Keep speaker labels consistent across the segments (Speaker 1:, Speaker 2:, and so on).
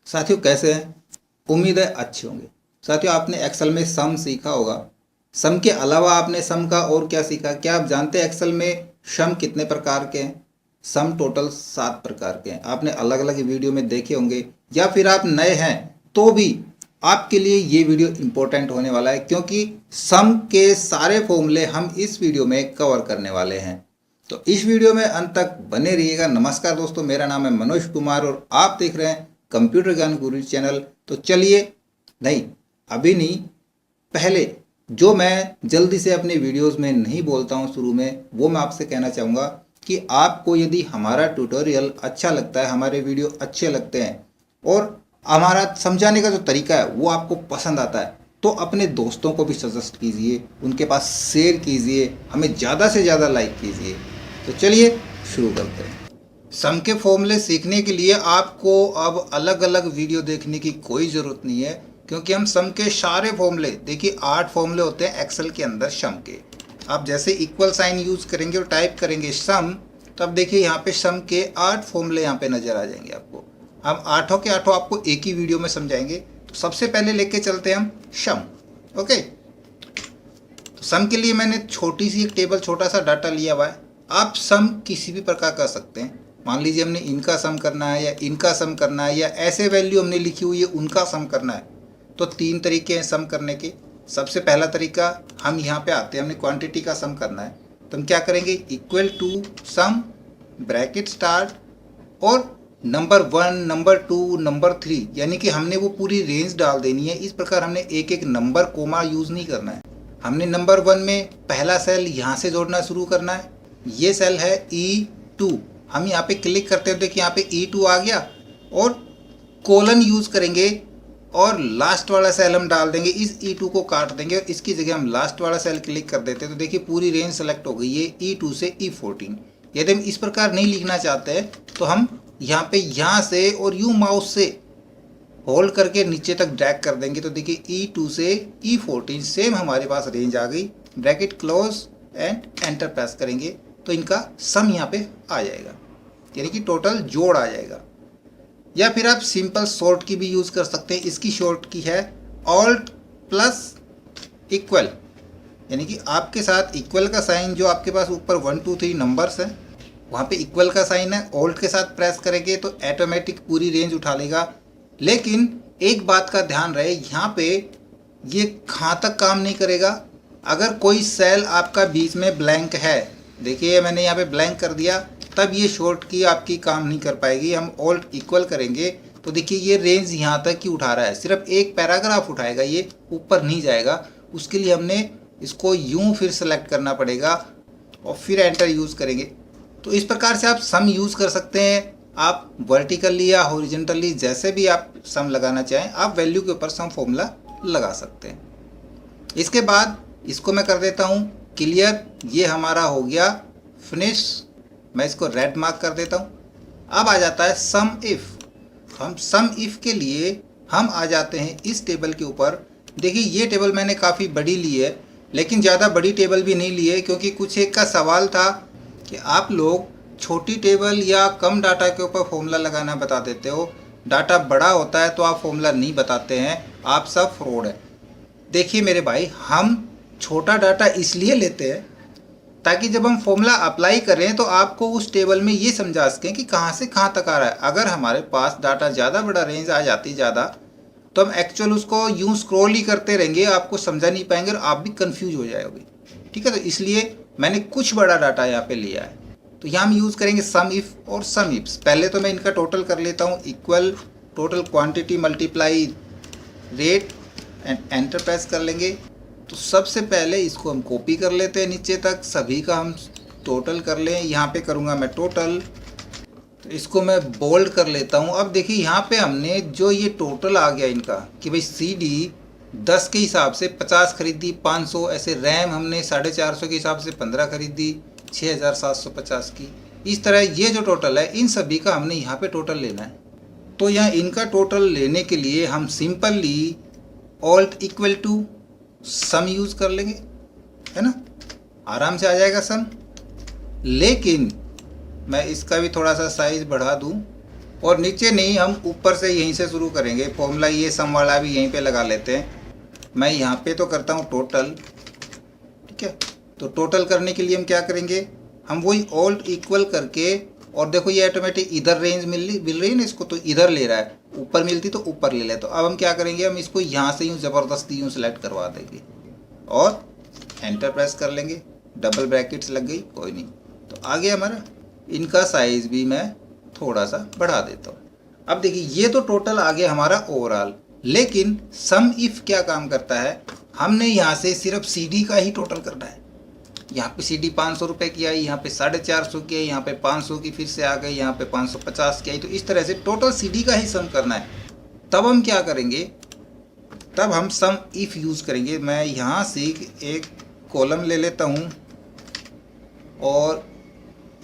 Speaker 1: साथियों कैसे हैं? उम्मीद है अच्छे होंगे। साथियों आपने एक्सेल में सम सीखा होगा। सम के अलावा आपने सम का और क्या सीखा? क्या आप जानते हैं एक्सेल में सम कितने प्रकार के हैं? सम टोटल 7 प्रकार के हैं। आपने अलग अलग वीडियो में देखे होंगे, या फिर आप नए हैं तो भी आपके लिए ये वीडियो इम्पोर्टेंट होने वाला है, क्योंकि सम के सारे फॉर्मूले हम इस वीडियो में कवर करने वाले हैं। तो इस वीडियो में अंत तक बने रहिएगा। नमस्कार दोस्तों, मेरा नाम है मनोज कुमार और आप देख रहे हैं कंप्यूटर ज्ञान गुरु चैनल। तो चलिए, नहीं अभी नहीं, पहले जो मैं जल्दी से अपने वीडियोस में नहीं बोलता हूं शुरू में, वो मैं आपसे कहना चाहूँगा कि आपको यदि हमारा ट्यूटोरियल अच्छा लगता है, हमारे वीडियो अच्छे लगते हैं और हमारा समझाने का जो तरीका है वो आपको पसंद आता है, तो अपने दोस्तों को भी सजेस्ट कीजिए, उनके पास शेयर कीजिए, हमें ज़्यादा से ज़्यादा लाइक कीजिए। तो चलिए शुरू करते हैं। सम के फॉर्मूले सीखने के लिए आपको अब अलग अलग वीडियो देखने की कोई ज़रूरत नहीं है, क्योंकि हम सम के सारे फॉर्मूले, देखिए 8 फॉर्मूले होते हैं एक्सेल के अंदर सम के। आप जैसे इक्वल साइन यूज़ करेंगे और टाइप करेंगे सम, तब देखिए यहाँ पे सम के 8 फॉर्मूले यहाँ पे नज़र आ जाएंगे आपको। हम आठों के आठों आपको एक ही वीडियो में समझाएंगे। तो सबसे पहले लेके चलते हैं हम सम। ओके, तो सम के लिए मैंने छोटी सी एक टेबल, छोटा सा डाटा लिया हुआ है। आप सम किसी भी प्रकार कर सकते हैं। मान लीजिए हमने इनका सम करना है, या इनका सम करना है, या ऐसे वैल्यू हमने लिखी हुई है उनका सम करना है। तो 3 तरीके हैं सम करने के। सबसे पहला तरीका, हम यहाँ पे आते हैं, हमने क्वांटिटी का सम करना है, तो हम क्या करेंगे, equal to sum bracket start और नंबर 1, नंबर 2, नंबर 3, यानी कि हमने वो पूरी रेंज डाल देनी है। इस प्रकार हमने एक एक नंबर कोमा यूज़ नहीं करना है। हमने नंबर 1 में पहला सेल यहाँ से जोड़ना शुरू करना है। ये सेल है E2, हम यहाँ पे क्लिक करते हैं, देखिए यहाँ पे E2 आ गया, और कोलन यूज़ करेंगे और लास्ट वाला सेल हम डाल देंगे। इस E2 को काट देंगे और इसकी जगह हम लास्ट वाला सेल क्लिक कर देते हैं। तो देखिए पूरी रेंज सेलेक्ट हो गई है E2 से E14। यदि हम इस प्रकार नहीं लिखना चाहते हैं तो हम यहाँ पे यहाँ से और यूँ माउस से होल्ड करके नीचे तक ड्रैग कर देंगे। तो देखिए E2 से E14 सेम हमारे पास रेंज आ गई। Bracket close and enter press करेंगे तो इनका सम यहाँ पे आ जाएगा, यानी कि टोटल जोड़ आ जाएगा। या फिर आप सिंपल शॉर्ट की भी यूज़ कर सकते हैं। इसकी शॉर्ट की है ऑल्ट प्लस इक्वल, यानी कि आपके साथ इक्वल का साइन जो आपके पास ऊपर 1 2 3 नंबर्स हैं, वहाँ पे इक्वल का साइन है। ऑल्ट के साथ प्रेस करेंगे तो ऑटोमेटिक पूरी रेंज उठा लेगा। लेकिन एक बात का ध्यान रहे, यहाँ पे ये कहाँ तक काम नहीं करेगा। अगर कोई सेल आपका बीच में ब्लैंक है, देखिए मैंने यहाँ पे ब्लैंक कर दिया, तब ये शॉर्ट की आपकी काम नहीं कर पाएगी। हम ऑल्ट इक्वल करेंगे तो देखिए ये रेंज यहाँ तक ही उठा रहा है, सिर्फ एक पैराग्राफ उठाएगा, ये ऊपर नहीं जाएगा। उसके लिए हमने इसको यूँ फिर सेलेक्ट करना पड़ेगा और फिर एंटर यूज़ करेंगे। तो इस प्रकार से आप सम यूज़ कर सकते हैं। आप वर्टिकली या हॉरिजॉन्टली जैसे भी आप सम लगाना चाहें, आप वैल्यू के ऊपर सम फॉर्मूला लगा सकते हैं। इसके बाद इसको मैं कर देता हूँ क्लियर। ये हमारा हो गया फिनिश। मैं इसको रेड मार्क कर देता हूँ। अब आ जाता है सम इफ़। हम सम इफ़ के लिए हम आ जाते हैं इस टेबल के ऊपर। देखिए ये टेबल मैंने काफ़ी बड़ी ली है, लेकिन ज़्यादा बड़ी टेबल भी नहीं ली है, क्योंकि कुछ एक का सवाल था कि आप लोग छोटी टेबल या कम डाटा के ऊपर फॉर्मूला लगाना बता देते हो, डाटा बड़ा होता है तो आप फॉर्मूला नहीं बताते हैं, आप सब फ्रॉड है। देखिए मेरे भाई, हम छोटा डाटा इसलिए लेते हैं ताकि जब हम फॉर्मूला अप्लाई करें तो आपको उस टेबल में ये समझा सकें कि कहाँ से कहाँ तक आ रहा है। अगर हमारे पास डाटा ज़्यादा बड़ा रेंज आ जाती ज़्यादा, तो हम एक्चुअल उसको यूँ स्क्रॉल ही करते रहेंगे, आपको समझा नहीं पाएंगे और आप भी कंफ्यूज हो जाओगे। ठीक है, तो इसलिए मैंने कुछ बड़ा डाटा यहाँ पे लिया है। तो यहाँ हम यूज़ करेंगे सम इफ़ और सम इफ्स। पहले तो मैं इनका टोटल कर लेता हूँ, equal total quantity multiply rate and enter press कर लेंगे। तो सबसे पहले इसको हम कॉपी कर लेते हैं नीचे तक, सभी का हम टोटल कर लें। यहाँ पे करूँगा मैं टोटल, तो इसको मैं बोल्ड कर लेता हूँ। अब देखिए यहाँ पे हमने जो ये टोटल आ गया इनका कि भाई CD 10 के हिसाब से 50 खरीदी, 500 ऐसे। रैम हमने 450 के हिसाब से 15 खरीदी, 6750 की। इस तरह ये जो टोटल है इन सभी का हमने यहाँ पे टोटल लेना है। तो यहाँ इनका टोटल लेने के लिए हम simply alt equal to sum use कर लेंगे, है ना, आराम से आ जाएगा सम। लेकिन मैं इसका भी थोड़ा सा साइज़ बढ़ा दूँ और नीचे नहीं, हम ऊपर से यहीं से शुरू करेंगे। फॉर्मूला ये सम वाला भी यहीं पे लगा लेते हैं। मैं यहाँ पे तो करता हूँ टोटल, ठीक है। तो टोटल करने के लिए हम क्या करेंगे, हम वही ऑल्ट इक्वल करके, और देखो ये ऑटोमेटिक इधर रेंज मिल रही है ना इसको, तो इधर ले रहा है, ऊपर मिलती तो ऊपर ले ले। तो अब हम क्या करेंगे, हम इसको यहाँ से यूँ ज़बरदस्ती यूँ सेलेक्ट करवा देंगे और एंटर प्रेस कर लेंगे। डबल ब्रैकेट्स लग गई, कोई नहीं। तो आगे हमारा इनका साइज़ भी मैं थोड़ा सा बढ़ा देता हूँ। अब देखिए ये तो टोटल आ गया हमारा ओवरऑल, लेकिन सम इफ क्या काम करता है, हमने यहाँ से सिर्फ CD का ही टोटल करना है। यहाँ पे CD 500 रुपये की आई, यहाँ पे 450 की आई, यहाँ पे 500 की फिर से आ गई, यहाँ पे 550 की आई। तो इस तरह से टोटल CD का ही सम करना है। तब हम क्या करेंगे, तब हम सम इफ यूज़ करेंगे। मैं यहाँ से एक कॉलम ले लेता हूँ और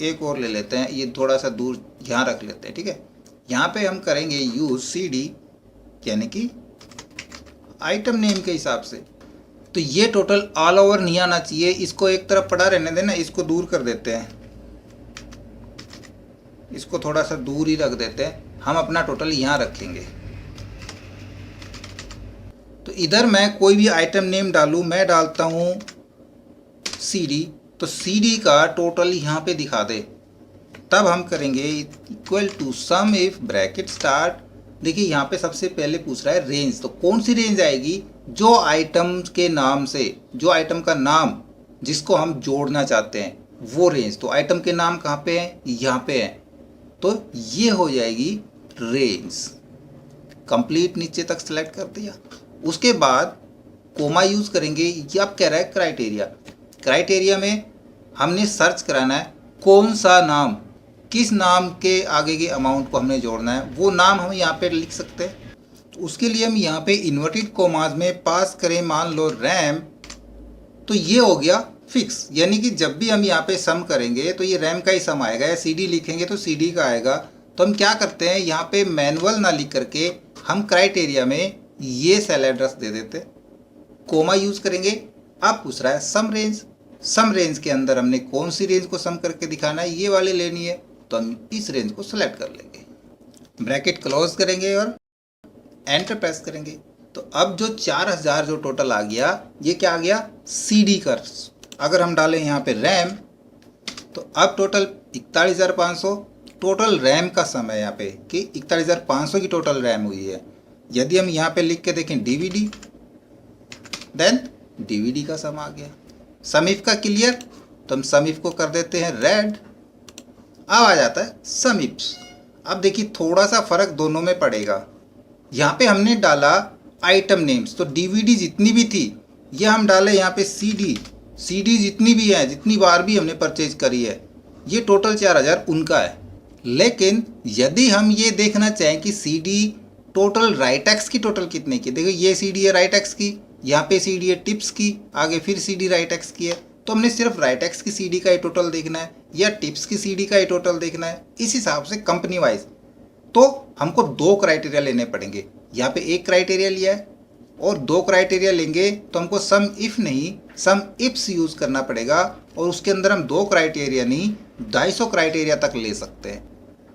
Speaker 1: एक और ले लेते हैं, ये थोड़ा सा दूर यहाँ रख लेते हैं, ठीक है। यहाँ पे हम करेंगे यूज़ CD, यानी कि आइटम नेम के हिसाब से। तो ये टोटल ऑल ओवर नहीं आना चाहिए, इसको एक तरफ पड़ा रहने देना, इसको दूर कर देते हैं, इसको थोड़ा सा दूर ही रख देते हैं। हम अपना टोटल यहाँ रखेंगे। तो इधर मैं कोई भी आइटम नेम डालूँ, मैं डालता हूँ CD, तो CD का टोटल यहाँ पे दिखा दे। तब हम करेंगे equal to sum if bracket start. देखिए यहाँ पे सबसे पहले पूछ रहा है रेंज, तो कौन सी रेंज आएगी, जो आइटम के नाम से, जो आइटम का नाम जिसको हम जोड़ना चाहते हैं वो रेंज। तो आइटम के नाम कहाँ पे हैं, यहाँ पे हैं, तो ये हो जाएगी रेंज। कंप्लीट नीचे तक सेलेक्ट कर दिया। उसके बाद कोमा यूज़ करेंगे। ये अब कह रहा है क्राइटेरिया। क्राइटेरिया में हमने सर्च कराना है कौन सा नाम, किस नाम के आगे के अमाउंट को हमने जोड़ना है, वो नाम हम यहाँ पे लिख सकते हैं। तो उसके लिए हम यहाँ पे इन्वर्टेड कोमास में पास करें, मान लो रैम, तो ये हो गया फिक्स। यानी कि जब भी हम यहाँ पे सम करेंगे तो ये रैम का ही सम आएगा, या CD लिखेंगे तो CD का आएगा। तो हम क्या करते हैं, यहाँ पे मैनुअल ना लिख करके हम क्राइटेरिया में ये सेल एड्रेस दे देते, कोमा यूज़ करेंगे। अब पूछ रहा है सम रेंज। सम रेंज के अंदर हमने कौन सी रेंज को सम करके दिखाना है, ये वाली लेनी है, तो हम इस रेंज को सेलेक्ट कर लेंगे। ब्रैकेट क्लोज करेंगे और एंटर प्रेस करेंगे। तो अब जो 4000 जो टोटल आ गया, ये क्या आ गया, CD का। अगर हम डालें यहाँ पे रैम, तो अब टोटल 41,500 टोटल रैम का सम है यहाँ पे, कि 41,500 की टोटल रैम हुई है। यदि हम यहाँ पे लिख के देखें DVD, देन DVD का सम आ गया। सम इफ का क्लियर, तो हम सम इफ को कर देते हैं रेड। अब आ जाता है सम इफ्स। अब देखिए थोड़ा सा फर्क दोनों में पड़ेगा। यहाँ पे हमने डाला आइटम नेम्स, तो DVD जितनी भी थी ये हम डाले यहाँ पे CD जितनी भी है, जितनी बार भी हमने परचेज करी है, ये टोटल 4000 उनका है। लेकिन यदि हम ये देखना चाहें कि CD टोटल राइटेक्स की टोटल कितने की, देखो ये CD है राइटेक्स की, यहाँ पे CD है टिप्स की, आगे फिर CD राइटेक्स की है, तो हमने सिर्फ राइटेक्स की CD का ही टोटल देखना है या टिप्स की CD का ही टोटल देखना है। इस हिसाब से कंपनी वाइज तो हमको 2 क्राइटेरिया लेने पड़ेंगे। यहाँ पे एक क्राइटेरिया लिया है और 2 क्राइटेरिया लेंगे, तो हमको सम इफ नहीं सम इफ्स यूज़ करना पड़ेगा, और उसके अंदर हम 2 क्राइटेरिया नहीं 250 क्राइटेरिया तक ले सकते हैं।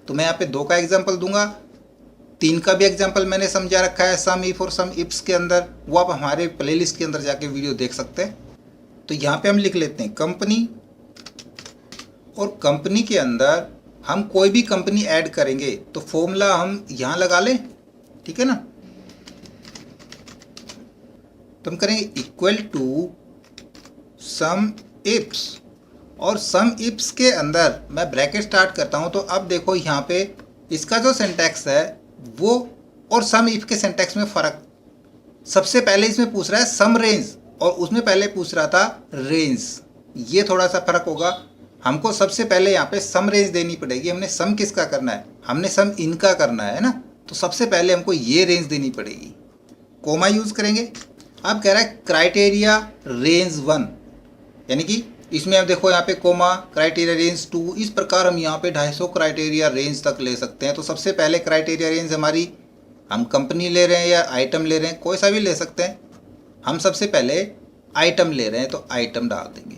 Speaker 1: तो मैं यहाँ पे 2 का एग्जाम्पल दूंगा, 3 का भी एग्जाम्पल मैंने समझा रखा है सम इफ और सम इफ्स के अंदर, वो आप हमारे प्लेलिस्ट के अंदर जाके वीडियो देख सकते हैं। तो यहाँ पे हम लिख लेते हैं कंपनी, और कंपनी के अंदर हम कोई भी कंपनी ऐड करेंगे तो फॉर्मूला हम यहाँ लगा लें, ठीक है ना। तो हम करेंगे इक्वल टू सम इफ्स, और सम इफ्स के अंदर मैं ब्रैकेट स्टार्ट करता हूँ। तो अब देखो यहाँ पे इसका जो सिंटैक्स है वो और सम इफ के सिंटैक्स में फ़र्क। सबसे पहले इसमें पूछ रहा है सम रेंज, और उसमें पहले पूछ रहा था रेंज, ये थोड़ा सा फ़र्क होगा। हमको सबसे पहले यहाँ पे सम रेंज देनी पड़ेगी। हमने सम किसका करना है, हमने सम इनका करना है ना, तो सबसे पहले हमको ये रेंज देनी पड़ेगी। कोमा यूज़ करेंगे। अब कह रहा है क्राइटेरिया रेंज 1, यानी कि इसमें अब देखो यहाँ पे कोमा क्राइटेरिया रेंज 2, इस प्रकार हम यहाँ पे 250 क्राइटेरिया रेंज तक ले सकते हैं। तो सबसे पहले क्राइटेरिया रेंज हमारी, हम कंपनी ले रहे हैं या आइटम ले रहे हैं, कोई सा भी ले सकते हैं। हम सबसे पहले आइटम ले रहे हैं तो आइटम डाल देंगे,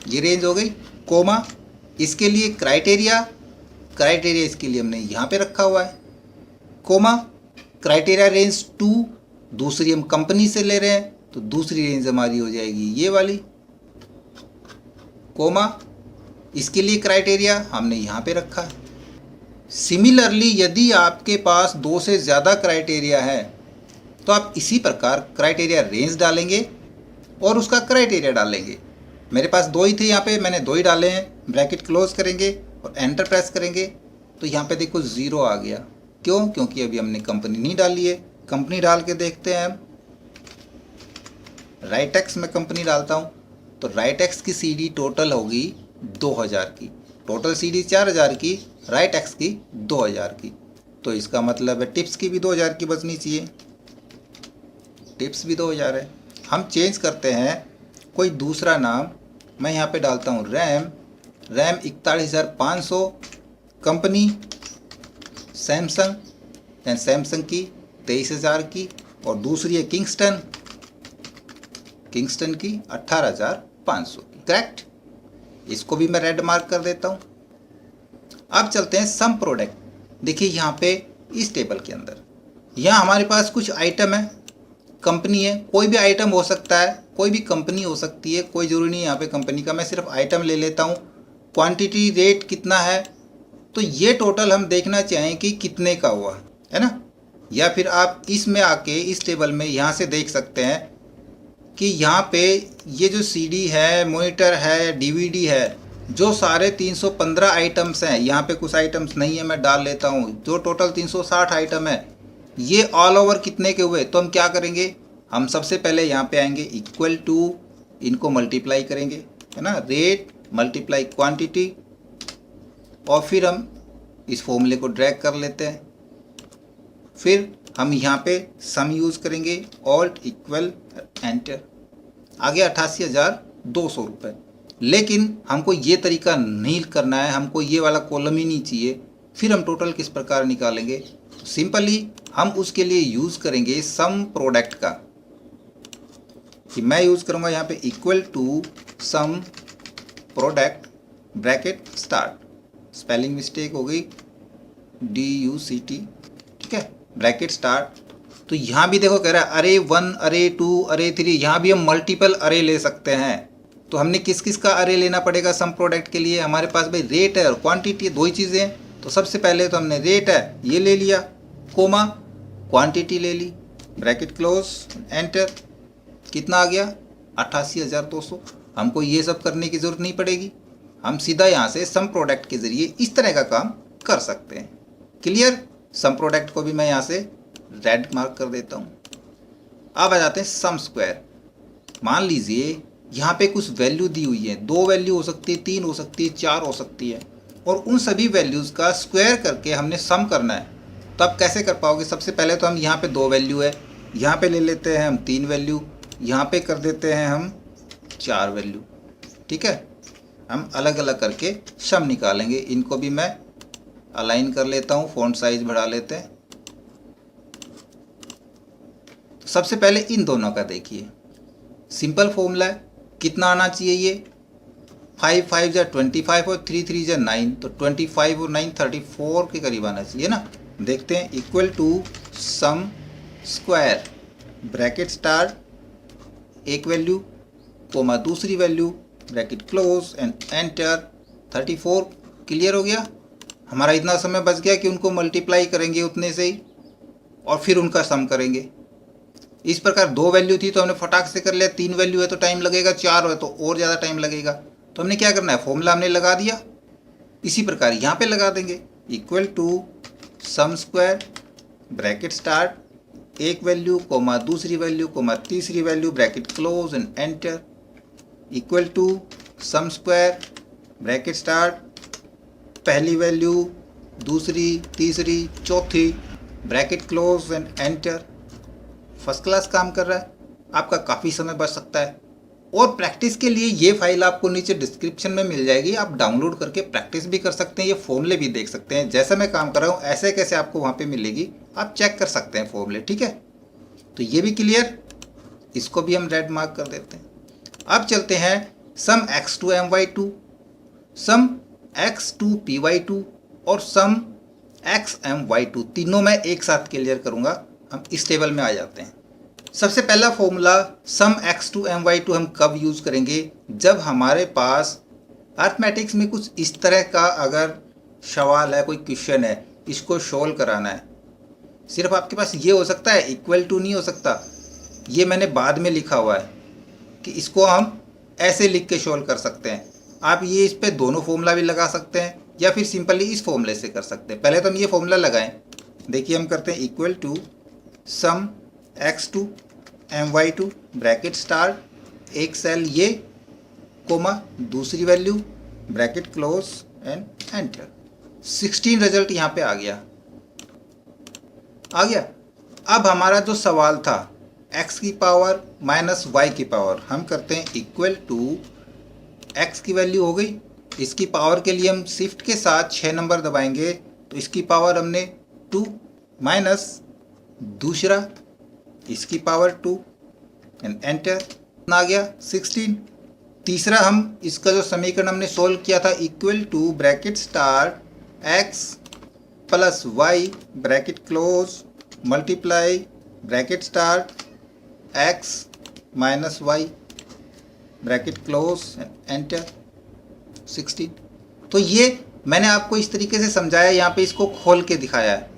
Speaker 1: ये रेंज हो गई। कोमा, इसके लिए क्राइटेरिया क्राइटेरिया इसके लिए हमने यहाँ पे रखा हुआ है, कोमा क्राइटेरिया रेंज 2, दूसरी हम कंपनी से ले रहे हैं तो दूसरी रेंज हमारी हो जाएगी ये वाली, कोमा इसके लिए क्राइटेरिया हमने यहाँ पे रखा है। सिमिलरली यदि आपके पास 2 से ज़्यादा क्राइटेरिया है तो आप इसी प्रकार क्राइटेरिया रेंज डालेंगे और उसका क्राइटेरिया डालेंगे। मेरे पास 2 ही थे यहाँ पे, मैंने 2 ही डाले हैं, ब्रैकेट क्लोज करेंगे और एंटर प्रेस करेंगे तो यहाँ पे देखो 0 आ गया। क्यों? क्योंकि अभी हमने कंपनी नहीं डाली है। कंपनी डाल के देखते हैं हम, राइटेक्स में कंपनी डालता हूँ तो राइटेक्स की सीडी टोटल होगी 2000 की, टोटल सीडी 4000 की, राइटेक्स की 2000 की। तो इसका मतलब है टिप्स की भी 2000 की बचनी चाहिए, टिप्स भी 2000 है। हम चेंज करते हैं कोई दूसरा नाम, मैं यहाँ पे डालता हूँ रैम 41500, कंपनी सैमसंग, यानी सैमसंग की 23000 की, और दूसरी है किंगस्टन की 18500 की। करेक्ट, इसको भी मैं रेड मार्क कर देता हूँ। अब चलते हैं सम प्रोडक्ट। देखिए यहाँ पे इस टेबल के अंदर यहाँ हमारे पास कुछ आइटम है, कंपनी है, कोई भी आइटम हो सकता है, कोई भी कंपनी हो सकती है, कोई ज़रूरी नहीं है यहाँ पे कंपनी का। मैं सिर्फ आइटम ले लेता हूँ। क्वांटिटी रेट कितना है, तो ये टोटल हम देखना चाहें कि कितने का हुआ है ना। या फिर आप इसमें आके इस टेबल में यहाँ से देख सकते हैं कि यहाँ पे ये जो सीडी है, मॉनिटर है, डीवीडी है, जो सारे 315 आइटम्स हैं, यहाँ पे कुछ आइटम्स नहीं है मैं डाल लेता हूँ, जो टोटल 360 आइटम है, ये ऑल ओवर कितने के हुए। तो हम क्या करेंगे, हम सबसे पहले यहाँ पे आएंगे, इक्वल टू, इनको मल्टीप्लाई करेंगे, है ना, रेट मल्टीप्लाई क्वांटिटी, और फिर हम इस फॉर्मूले को ड्रैग कर लेते हैं। फिर हम यहाँ पे सम यूज़ करेंगे, ऑल्ट इक्वल एंटर, आ गया 88,200 रुपये। लेकिन हमको ये तरीका नहीं करना है, हमको ये वाला कॉलम ही नहीं चाहिए। फिर हम टोटल किस प्रकार निकालेंगे, सिंपली हम उसके लिए यूज़ करेंगे सम प्रोडक्ट का, कि मैं यूज़ करूँगा यहाँ पे equal to sum product bracket start, spelling mistake हो गई, DUCT, ठीक है, ब्रैकेट स्टार्ट। तो यहाँ भी देखो कह रहा है अरे 1, अरे 2, अरे 3, यहाँ भी हम मल्टीपल अरे ले सकते हैं। तो हमने किस किस का अरे लेना पड़ेगा सम प्रोडक्ट के लिए, हमारे पास भाई रेट है और क्वांटिटी, 2 ही चीज़ें हैं। तो सबसे पहले तो हमने रेट है ये ले लिया, कोमा क्वांटिटी ले ली, ब्रैकेट क्लोज एंटर, कितना आ गया 88,200। हमको ये सब करने की ज़रूरत नहीं पड़ेगी, हम सीधा यहाँ से सम प्रोडक्ट के ज़रिए इस तरह का काम कर सकते हैं। क्लियर, सम प्रोडक्ट को भी मैं यहाँ से रेड मार्क कर देता हूँ। अब आ जाते हैं सम स्क्वायर। मान लीजिए यहाँ पे कुछ वैल्यू दी हुई है, 2 वैल्यू हो सकती है, 3 हो सकती है, 4 हो सकती है, और उन सभी वैल्यूज़ का स्क्वायर करके हमने सम करना है। तो आप कैसे कर पाओगे, सबसे पहले तो हम यहाँ पे 2 वैल्यू है, यहाँ पे ले लेते हैं हम 3 वैल्यू, यहाँ पे कर देते हैं हम 4 वैल्यू, ठीक है। हम अलग अलग करके सम निकालेंगे। इनको भी मैं अलाइन कर लेता हूँ, फ़ॉन्ट साइज बढ़ा लेते हैं। तो सबसे पहले इन दोनों का देखिए, सिंपल फॉर्मूला है, कितना आना चाहिए ये, 5 5 जा 25 और 3 3 जा 9, तो 25 और 9 34 के करीब आना चाहिए ना। देखते हैं, equal to sum square bracket start, एक वैल्यू कोमा दूसरी value, bracket close and enter, 34। Clear हो गया, हमारा इतना समय बच गया कि उनको मल्टीप्लाई करेंगे उतने से ही और फिर उनका सम करेंगे। इस प्रकार 2 वैल्यू थी तो हमने फटाक से कर लिया, 3 वैल्यू है तो टाइम लगेगा, 4 है तो और ज़्यादा टाइम लगेगा। तो हमने क्या करना है, फॉर्मूला हमने लगा दिया, इसी प्रकार यहाँ पे लगा देंगे, equal to sum square bracket start, एक वैल्यू कोमा दूसरी वैल्यू कोमा तीसरी value, bracket close and enter, equal to sum square bracket start, पहली वैल्यू दूसरी तीसरी चौथी, bracket close and enter. First class काम कर रहा है, आपका काफ़ी समय बच सकता है। और प्रैक्टिस के लिए ये फाइल आपको नीचे डिस्क्रिप्शन में मिल जाएगी, आप डाउनलोड करके प्रैक्टिस भी कर सकते हैं, ये फॉर्मूले भी देख सकते हैं। जैसा मैं काम कर रहा हूँ ऐसे कैसे आपको वहाँ पे मिलेगी, आप चेक कर सकते हैं फॉर्मूले, ठीक है। तो ये भी क्लियर, इसको भी हम रेड मार्क कर देते हैं। अब चलते हैं सम x2 my2, सम x2 py2, और सम XMY2 तीनों मैं एक साथ क्लियर करूँगा। हम इस टेबल में आ जाते हैं। सबसे पहला फॉर्मूला सम X2MY2 हम कब यूज़ करेंगे, जब हमारे पास अर्थमेटिक्स में कुछ इस तरह का अगर सवाल है, कोई क्वेश्चन है, इसको सोल्व कराना है। सिर्फ आपके पास ये हो सकता है, इक्वल टू नहीं हो सकता। ये मैंने बाद में लिखा हुआ है कि इसको हम ऐसे लिख के सोल्व कर सकते हैं। आप ये इस पे दोनों फॉर्मूला भी लगा सकते हैं या फिर सिंपली इस फॉर्मूले से कर सकते हैं। पहले तो हम ये फॉर्मूला लगाएं। देखिए हम करते हैं equal to sum X2MY2 bracket start एक सेल ये कोमा दूसरी value bracket close and enter. 16 result यहाँ पे आ गया। अब हमारा जो सवाल था x की पावर माइनस y की पावर, हम करते हैं इक्वल टू x की वैल्यू हो गई, इसकी पावर के लिए हम शिफ्ट के साथ 6 नंबर दबाएंगे तो इसकी पावर हमने 2 माइनस दूसरा इसकी पावर 2 एंड एंटर आ गया 16। तीसरा हम इसका जो समीकरण हमने सोल्व किया था equal to bracket start x plus y bracket close multiply bracket start x minus y bracket close enter 16। तो ये मैंने आपको इस तरीके से समझाया, यहाँ पे इसको खोल के दिखाया है।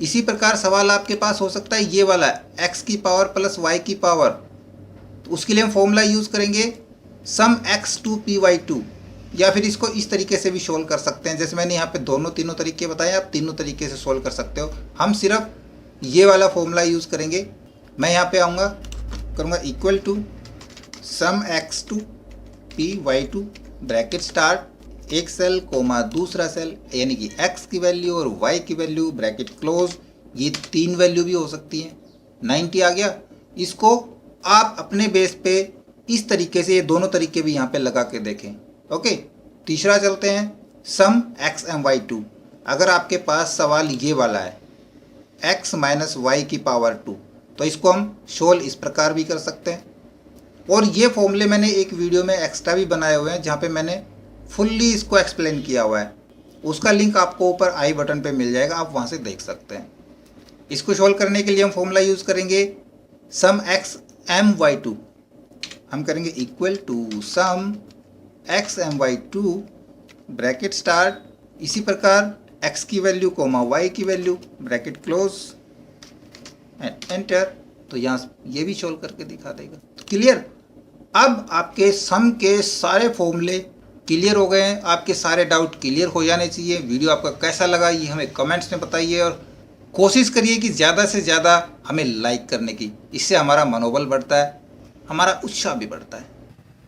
Speaker 1: इसी प्रकार सवाल आपके पास हो सकता है ये वाला x की पावर प्लस y की पावर, तो उसके लिए हम फॉर्मूला यूज़ करेंगे सम X2PY2, या फिर इसको इस तरीके से भी सोल्व कर सकते हैं। जैसे मैंने यहाँ पे तीनों तरीके बताए, आप तीनों तरीके से सोल्व कर सकते हो। हम सिर्फ ये वाला फॉर्मूला यूज़ करेंगे। मैं यहाँ पे आऊँगा, करूँगा equal to sum X2PY2 bracket start एक सेल कोमा दूसरा सेल, यानी कि x की वैल्यू और y की वैल्यू ब्रैकेट क्लोज, ये 3 वैल्यू भी हो सकती हैं। 90 आ गया। इसको आप अपने बेस पे इस तरीके से, ये दोनों तरीके भी यहाँ पे लगा के देखें। ओके, तीसरा चलते हैं सम XMY2। अगर आपके पास सवाल ये वाला है x माइनस वाई की पावर 2, तो इसको हम सोल्व इस प्रकार भी कर सकते हैं। और ये फॉर्मूले मैंने एक वीडियो में एक्स्ट्रा भी बनाए हुए हैं जहाँ पे मैंने फुल्ली इसको एक्सप्लेन किया हुआ है। उसका लिंक आपको ऊपर आई बटन पे मिल जाएगा, आप वहाँ से देख सकते हैं। इसको सोल्व करने के लिए हम फॉर्मूला यूज़ करेंगे सम XMY2। हम करेंगे equal to sum XMY2 bracket start, इसी प्रकार x की वैल्यू कोमा y की value bracket close and enter. तो यहाँ ये भी सोल्व करके दिखा देगा। क्लियर। अब आपके सम के सारे फॉर्मूले क्लियर हो गए हैं, आपके सारे डाउट क्लियर हो जाने चाहिए। वीडियो आपका कैसा लगा ये हमें कमेंट्स में बताइए, और कोशिश करिए कि ज़्यादा से ज़्यादा हमें लाइक करने की। इससे हमारा मनोबल बढ़ता है, हमारा उत्साह भी बढ़ता है।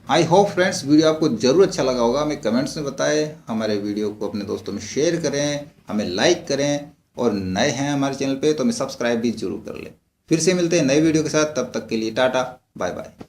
Speaker 1: आई होप फ्रेंड्स वीडियो आपको ज़रूर अच्छा लगा होगा। हमें कमेंट्स में बताएं, हमारे वीडियो को अपने दोस्तों में शेयर करें, हमें लाइक करें, और नए हैं हमारे चैनल पे तो हमें सब्सक्राइब भी जरूर कर लें। फिर से मिलते हैं नए वीडियो के साथ, तब तक के लिए टाटा बाय बाय।